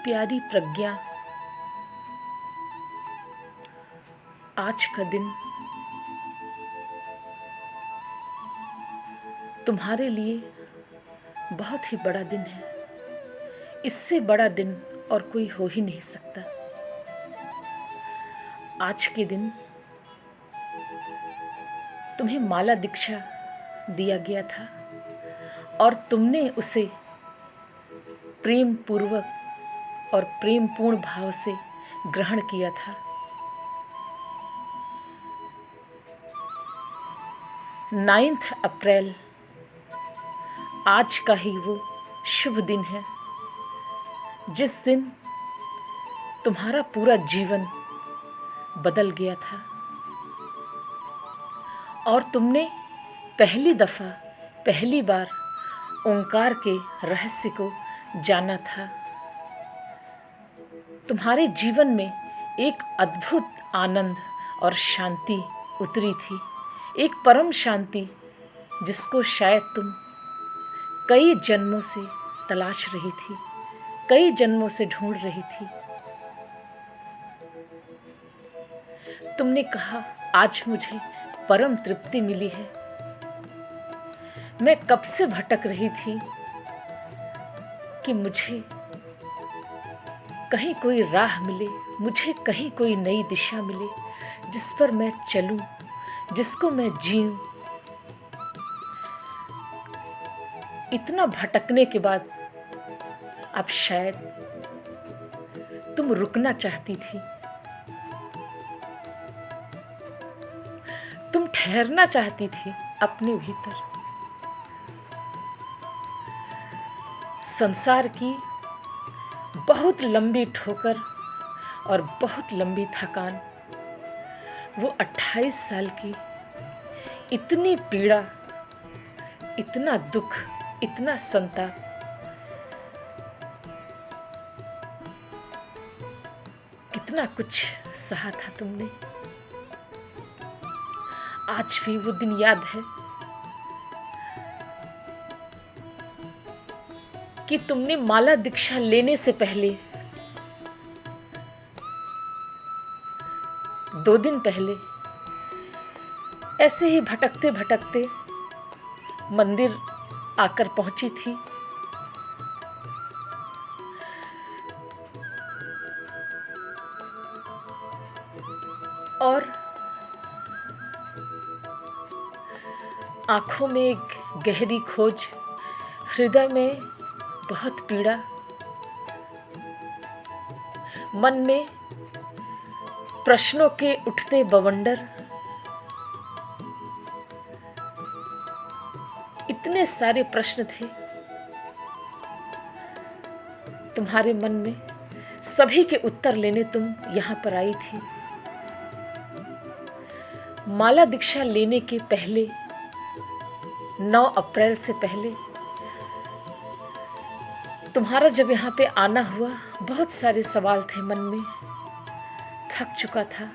प्यारी प्रज्ञा, आज का दिन तुम्हारे लिए बहुत ही बड़ा दिन है। इससे बड़ा दिन और कोई हो ही नहीं सकता। आज के दिन तुम्हें माला दीक्षा दिया गया था और तुमने उसे प्रेम पूर्वक और प्रेमपूर्ण भाव से ग्रहण किया था। 9 अप्रैल आज का ही वो शुभ दिन है जिस दिन तुम्हारा पूरा जीवन बदल गया था और तुमने पहली बार ओंकार के रहस्य को जाना था। तुम्हारे जीवन में एक अद्भुत आनंद और शांति उतरी थी, एक परम शांति जिसको शायद तुम कई जन्मों से तलाश रही थी, कई जन्मों से ढूंढ रही थी। तुमने कहा, आज मुझे परम तृप्ति मिली है। मैं कब से भटक रही थी कि मुझे कहीं कोई राह मिले, मुझे कहीं कोई नई दिशा मिले जिस पर मैं चलूं, जिसको मैं जीऊं। इतना भटकने के बाद अब शायद तुम रुकना चाहती थी, तुम ठहरना चाहती थी अपने भीतर। संसार की बहुत लंबी ठोकर और बहुत लंबी थकान, वो 28 साल की इतनी पीड़ा, इतना दुख, इतना संताप, कितना कुछ सहा था तुमने। आज भी वो दिन याद है कि तुमने माला दीक्षा लेने से पहले 2 दिन पहले ऐसे ही भटकते भटकते मंदिर आकर पहुंची थी। और आंखों में एक गहरी खोज, हृदय में बहुत पीड़ा, मन में प्रश्नों के उठते बवंडर, इतने सारे प्रश्न थे तुम्हारे मन में। सभी के उत्तर लेने तुम यहाँ पर आई थी। माला दीक्षा लेने के पहले 9 अप्रैल से पहले तुम्हारा जब यहाँ पे आना हुआ, बहुत सारे सवाल थे मन में। थक चुका था,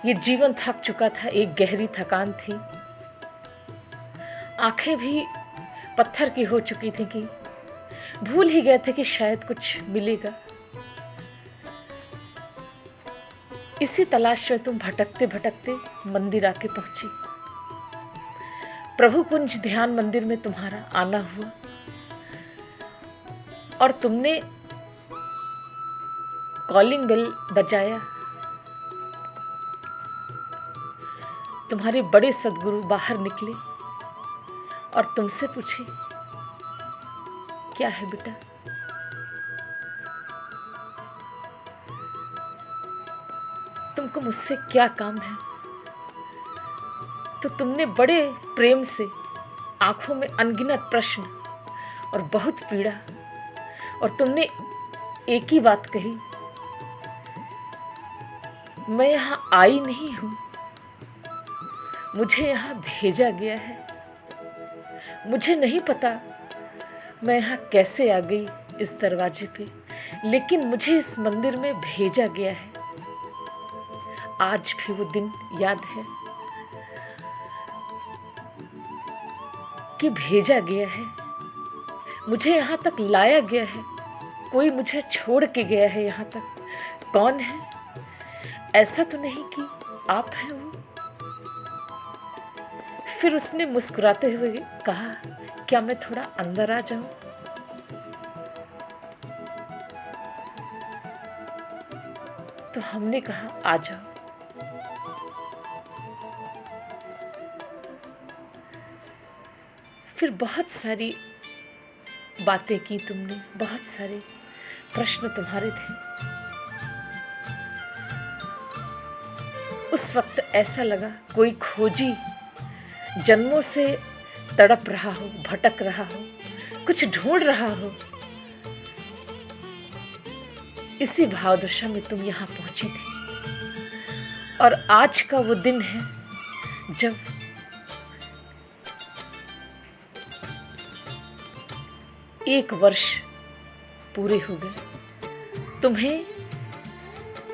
ये जीवन थक चुका था, एक गहरी थकान थी। आंखें भी पत्थर की हो चुकी थी कि भूल ही गए थे कि शायद कुछ मिलेगा। इसी तलाश में तुम भटकते भटकते मंदिर आके पहुंची। प्रभु कुंज ध्यान मंदिर में तुम्हारा आना हुआ और तुमने कॉलिंग बेल बजाया। तुम्हारे बड़े सद्गुरु बाहर निकले और तुमसे पूछे, क्या है बेटा? तुमको मुझसे क्या काम है? तो तुमने बड़े प्रेम से, आंखों में अनगिनत प्रश्न और बहुत पीड़ा, और तुमने एक ही बात कही, मैं यहाँ आई नहीं हूँ, मुझे यहाँ भेजा गया है। मुझे नहीं पता मैं यहाँ कैसे आ गई इस दरवाजे पे, लेकिन मुझे इस मंदिर में भेजा गया है। आज भी वो दिन याद है कि भेजा गया है, मुझे यहाँ तक लाया गया है कोई मुझे छोड़ के गया है यहाँ तक। कौन है? ऐसा तो नहीं कि आप हैं वो? फिर उसने मुस्कुराते हुए कहा, क्या मैं थोड़ा अंदर आ जाऊं? तो हमने कहा, आ जाओ। फिर बहुत सारी बातें की तुमने, बहुत सारे प्रश्न तुम्हारे थे। उस वक्त ऐसा लगा कोई खोजी जन्मों से तड़प रहा हो, भटक रहा हो, कुछ ढूंढ रहा हो। इसी भावदशा में तुम यहाँ पहुंची थी। और आज का वो दिन है जब एक वर्ष पूरे हो गए। तुम्हें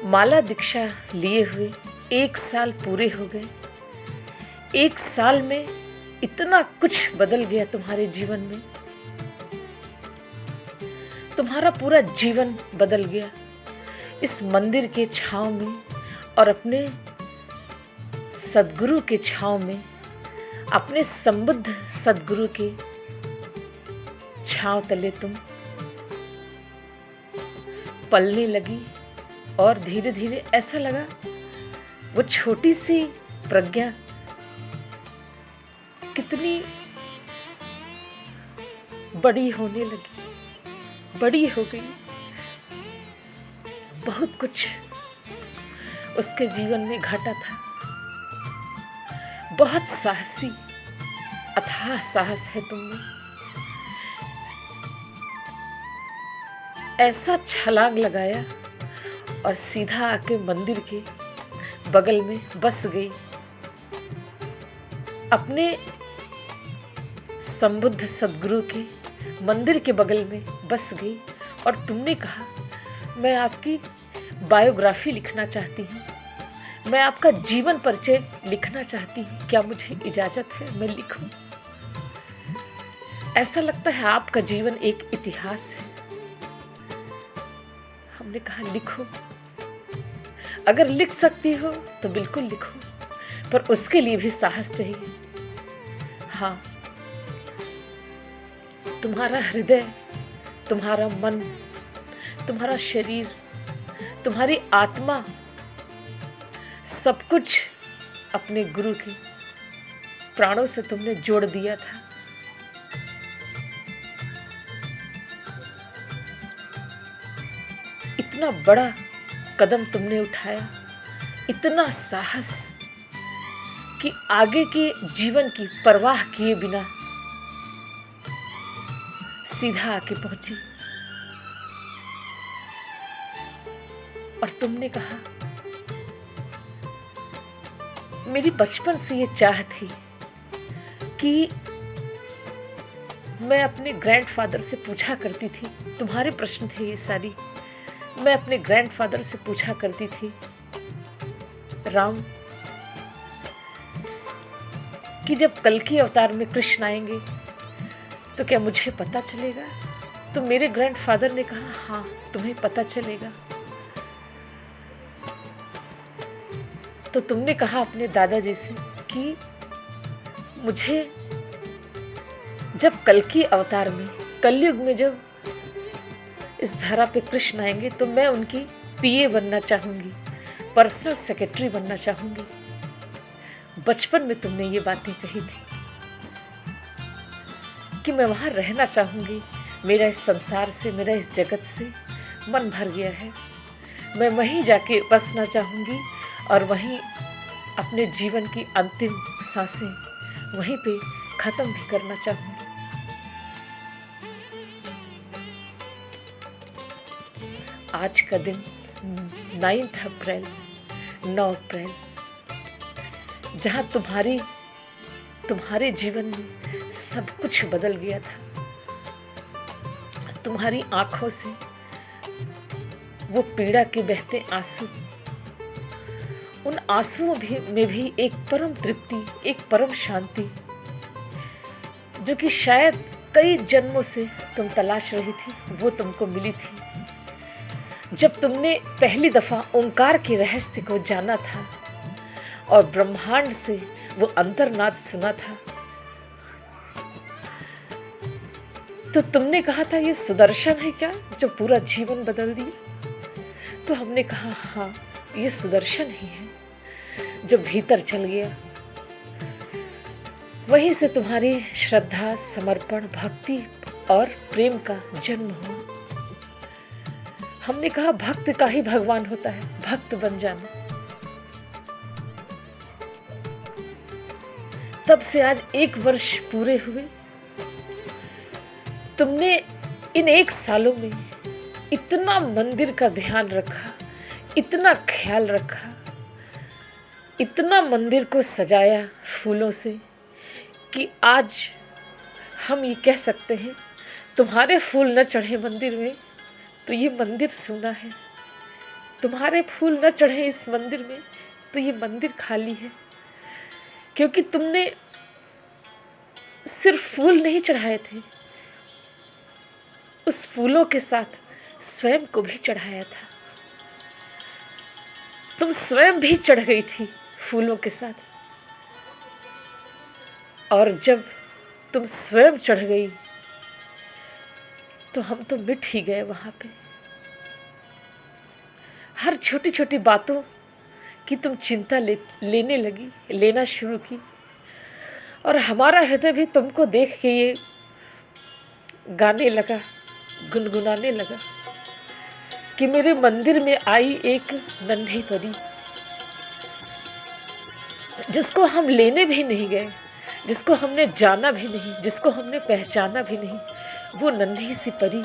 माला दीक्षा लिए हुए 1 साल पूरे हो गए। 1 साल में इतना कुछ बदल गया तुम्हारे जीवन में। तुम्हारा पूरा जीवन बदल गया इस मंदिर के छांव में और अपने सद्गुरु के छांव में, अपने संबुद्ध सद्गुरु के छांव तले तुम पलने लगी। और धीरे धीरे ऐसा लगा वो छोटी सी प्रज्ञा कितनी बड़ी होने लगी, बड़ी हो गई। बहुत कुछ उसके जीवन में घटा था। बहुत साहसी, अथाह साहस है तुमने। ऐसा छलांग लगाया और सीधा आके मंदिर के बगल में बस गई, अपने संबुद्ध सद्गुरु के मंदिर के बगल में बस गई। और तुमने कहा, मैं आपकी बायोग्राफी लिखना चाहती हूँ, मैं आपका जीवन परिचय लिखना चाहती हूँ, क्या मुझे इजाज़त है मैं लिखूं? ऐसा लगता है आपका जीवन एक इतिहास है। हमने कहा, लिखो, अगर लिख सकती हो तो बिल्कुल लिखो, पर उसके लिए भी साहस चाहिए। हाँ, तुम्हारा हृदय, तुम्हारा मन, तुम्हारा शरीर, तुम्हारी आत्मा, सब कुछ अपने गुरु के प्राणों से तुमने जोड़ दिया था। इतना बड़ा कदम तुमने उठाया, इतना साहस कि आगे के जीवन की परवाह किए बिना सीधा आके पहुंची। और तुमने कहा, मेरी बचपन से ये चाह थी कि मैं अपने ग्रैंडफादर से पूछा करती थी, तुम्हारे प्रश्न थे ये सारी, मैं अपने ग्रैंडफादर से पूछा करती थी, राम, कि जब कल्कि अवतार में कृष्ण आएंगे तो क्या मुझे पता चलेगा? तो मेरे ग्रैंडफादर ने कहा, हाँ, तुम्हें पता चलेगा। तो तुमने कहा अपने दादाजी से कि मुझे जब कल्कि अवतार में, कलयुग में जब इस धरा पे कृष्ण आएंगे तो मैं उनकी पीए बनना चाहूँगी, पर्सनल सेक्रेटरी बनना चाहूँगी। बचपन में तुमने ये बातें कही थी कि मैं वहाँ रहना चाहूँगी, मेरा इस संसार से, मेरा इस जगत से मन भर गया है, मैं वहीं जाके बसना चाहूँगी और वहीं अपने जीवन की अंतिम सांसें वहीं पे ख़त्म भी करना चाहूँगी। आज का दिन 9 अप्रैल, 9 अप्रैल, जहाँ तुम्हारे जीवन में सब कुछ बदल गया था। तुम्हारी आंखों से वो पीड़ा के बहते आंसू, उन आंसुओं में भी एक परम तृप्ति, एक परम शांति, जो कि शायद कई जन्मों से तुम तलाश रही थी, वो तुमको मिली थी। जब तुमने पहली दफा ओंकार के रहस्य को जाना था और ब्रह्मांड से वो अंतर्नाद सुना था, तो तुमने कहा था ये सुदर्शन है क्या जो पूरा जीवन बदल दिया? तो हमने कहा हाँ, ये सुदर्शन ही है जो भीतर चल गया। वहीं से तुम्हारी श्रद्धा, समर्पण, भक्ति और प्रेम का जन्म हुआ। हमने कहा भक्त का ही भगवान होता है, भक्त बन जाना। तब से आज 1 वर्ष पूरे हुए। तुमने इन 1 सालों में इतना मंदिर का ध्यान रखा, इतना ख्याल रखा, इतना मंदिर को सजाया फूलों से कि आज हम ये कह सकते हैं तुम्हारे फूल न चढ़े मंदिर में तो ये मंदिर सूना है। तुम्हारे फूल न चढ़े इस मंदिर में तो ये मंदिर खाली है। क्योंकि तुमने सिर्फ फूल नहीं चढ़ाए थे, उस फूलों के साथ स्वयं को भी चढ़ाया था। तुम स्वयं भी चढ़ गई थी फूलों के साथ। और जब तुम स्वयं चढ़ गई तो हम तो मिट ही गए वहां पे। हर छोटी छोटी बातों की तुम चिंता लेने लगी, लेना शुरू की। और हमारा हृदय भी तुमको देख के ये गाने लगा, गुनगुनाने लगा कि मेरे मंदिर में आई एक नन्ही परी, जिसको हम लेने भी नहीं गए, जिसको हमने जाना भी नहीं, जिसको हमने पहचाना भी नहीं, वो नन्ही सी परी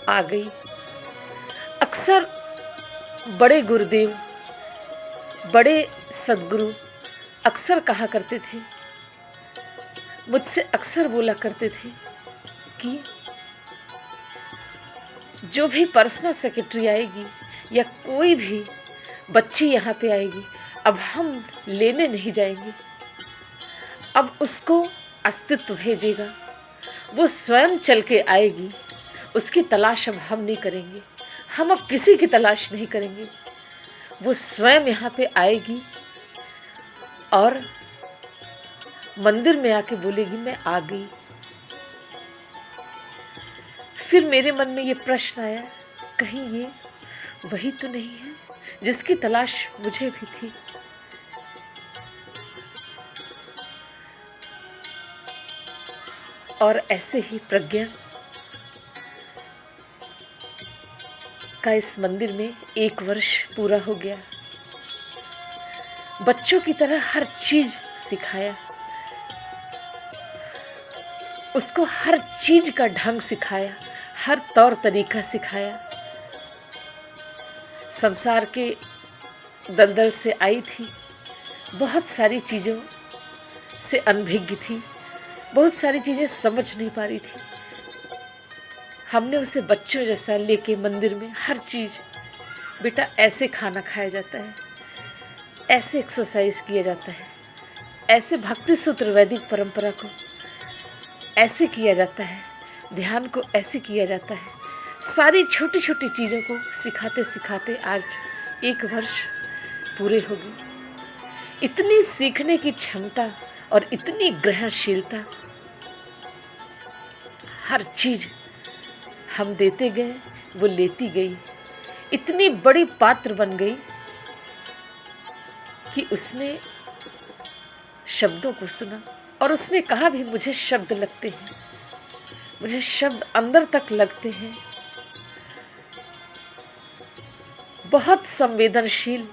आ गई। अक्सर बड़े गुरुदेव, बड़े सद्गुरु अक्सर कहा करते थे, मुझसे अक्सर बोला करते थे कि जो भी पर्सनल सेक्रेटरी आएगी या कोई भी बच्ची यहाँ पे आएगी, अब हम लेने नहीं जाएंगे, अब उसको अस्तित्व भेजेगा, वो स्वयं चल के आएगी, उसकी तलाश अब हम नहीं करेंगे, हम अब किसी की तलाश नहीं करेंगे, वो स्वयं यहाँ पे आएगी और मंदिर में आके बोलेगी मैं आ गई। फिर मेरे मन में ये प्रश्न आया, कहीं ये वही तो नहीं है जिसकी तलाश मुझे भी थी। और ऐसे ही प्रज्ञा का इस मंदिर में 1 वर्ष पूरा हो गया। बच्चों की तरह हर चीज सिखाया, उसको हर चीज का ढंग सिखाया, हर तौर तरीका सिखाया। संसार के दलदल से आई थी, बहुत सारी चीज़ों से अनभिज्ञ थी, बहुत सारी चीज़ें समझ नहीं पा रही थी। हमने उसे बच्चों जैसा लेके मंदिर में हर चीज़, बेटा ऐसे खाना खाया जाता है, ऐसे एक्सरसाइज किया जाता है, ऐसे भक्ति सूत्र वैदिक परंपरा को ऐसे किया जाता है, ध्यान को ऐसे किया जाता है। सारी छोटी छोटी चीज़ों को सिखाते सिखाते आज 1 वर्ष पूरे हो गए। इतनी सीखने की क्षमता और इतनी ग्रहणशीलता, हर चीज़ हम देते गए, वो लेती गई, इतनी बड़ी पात्र बन गई कि उसने शब्दों को सुना और उसने कहा भी मुझे शब्द लगते हैं, मुझे शब्द अंदर तक लगते हैं। बहुत संवेदनशील,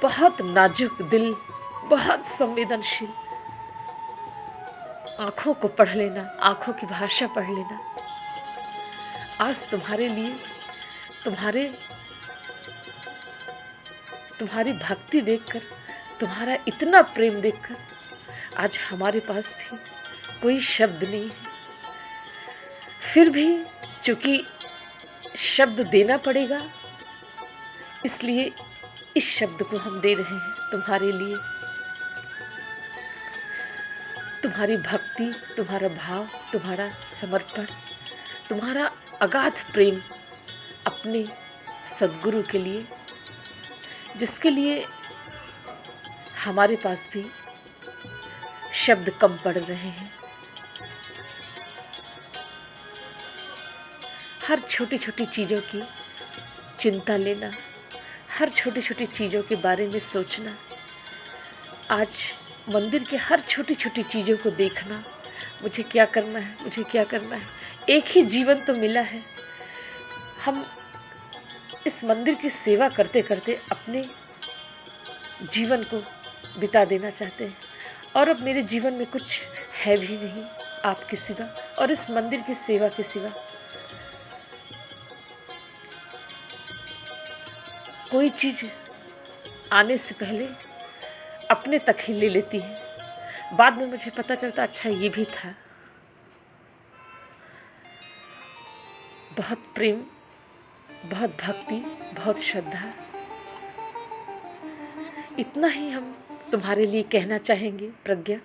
बहुत नाजुक दिल, बहुत संवेदनशील। आँखों को पढ़ लेना, आँखों की भाषा पढ़ लेना। आज तुम्हारे लिए, तुम्हारी भक्ति देखकर, तुम्हारा इतना प्रेम देखकर आज हमारे पास भी कोई शब्द नहीं है। फिर भी चूंकि शब्द देना पड़ेगा, इसलिए इस शब्द को हम दे रहे हैं तुम्हारे लिए। तुम्हारी भक्ति, तुम्हारा भाव, तुम्हारा समर्पण, तुम्हारा अगाध प्रेम अपने सद्गुरु के लिए, जिसके लिए हमारे पास भी शब्द कम पड़ रहे हैं। हर छोटी छोटी चीज़ों की चिंता लेना, हर छोटी छोटी चीज़ों के बारे में सोचना, आज मंदिर के हर छोटी छोटी चीज़ों को देखना, मुझे क्या करना है, मुझे क्या करना है। एक ही जीवन तो मिला है, हम इस मंदिर की सेवा करते करते अपने जीवन को बिता देना चाहते हैं। और अब मेरे जीवन में कुछ है भी नहीं आपके सिवा और इस मंदिर की सेवा के सिवा। कोई चीज़ आने से पहले अपने तक ही ले लेती है, बाद में मुझे पता चलता अच्छा ये भी था। बहुत प्रेम, बहुत भक्ति, बहुत श्रद्धा, इतना ही हम तुम्हारे लिए कहना चाहेंगे प्रज्ञा,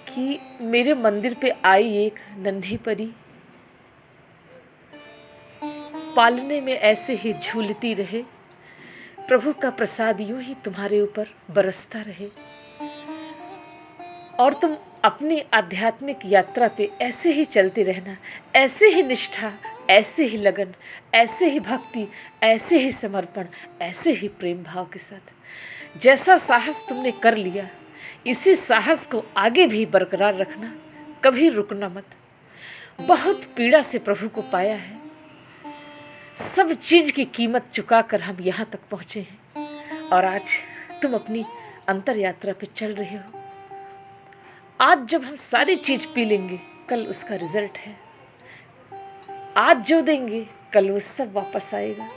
कि मेरे मंदिर पे आई एक नन्ही परी पालने में ऐसे ही झूलती रहे, प्रभु का प्रसाद यूं ही तुम्हारे ऊपर बरसता रहे और तुम अपनी आध्यात्मिक यात्रा पे ऐसे ही चलते रहना, ऐसे ही निष्ठा, ऐसे ही लगन, ऐसे ही भक्ति, ऐसे ही समर्पण, ऐसे ही प्रेम भाव के साथ। जैसा साहस तुमने कर लिया, इसी साहस को आगे भी बरकरार रखना, कभी रुकना मत। बहुत पीड़ा से प्रभु को पाया है, सब चीज़ की कीमत चुकाकर हम यहाँ तक पहुँचे हैं और आज तुम अपनी अंतर यात्रा पे चल रहे हो। आज जब हम सारी चीज़ पी लेंगे, कल उसका रिजल्ट है। आज जो देंगे कल वो सब वापस आएगा।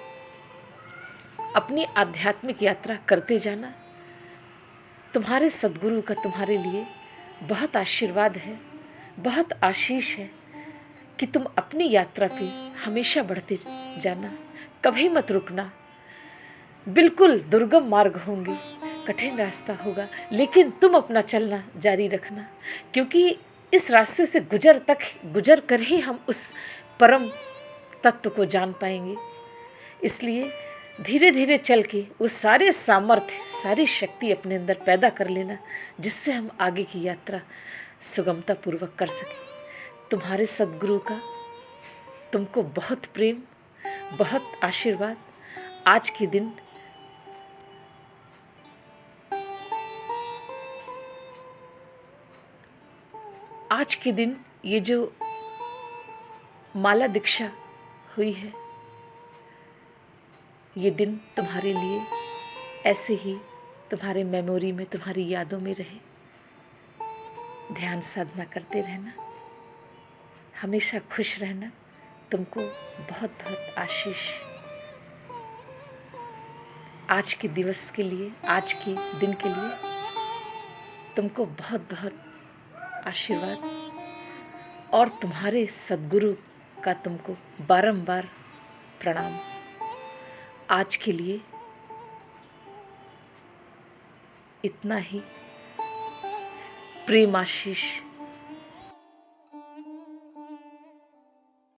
अपनी आध्यात्मिक यात्रा करते जाना। तुम्हारे सद्गुरु का तुम्हारे लिए बहुत आशीर्वाद है, बहुत आशीष है कि तुम अपनी यात्रा पे हमेशा बढ़ते जाना, कभी मत रुकना। बिल्कुल दुर्गम मार्ग होंगे, कठिन रास्ता होगा, लेकिन तुम अपना चलना जारी रखना, क्योंकि इस रास्ते से गुजर कर ही हम उस परम तत्व को जान पाएंगे। इसलिए धीरे धीरे चल के वो सारे सामर्थ्य, सारी शक्ति अपने अंदर पैदा कर लेना, जिससे हम आगे की यात्रा सुगमता पूर्वक कर सकें। तुम्हारे सद्गुरु का तुमको बहुत प्रेम, बहुत आशीर्वाद। आज के दिन ये जो माला दीक्षा हुई है, ये दिन तुम्हारे लिए ऐसे ही तुम्हारे मेमोरी में, तुम्हारी यादों में रहे। ध्यान साधना करते रहना, हमेशा खुश रहना। तुमको बहुत बहुत आशीष। आज के दिवस के लिए, आज के दिन के लिए तुमको बहुत बहुत आशीर्वाद और तुम्हारे सद्गुरु का तुमको बारंबार प्रणाम। आज के लिए इतना ही। प्रेम आशीष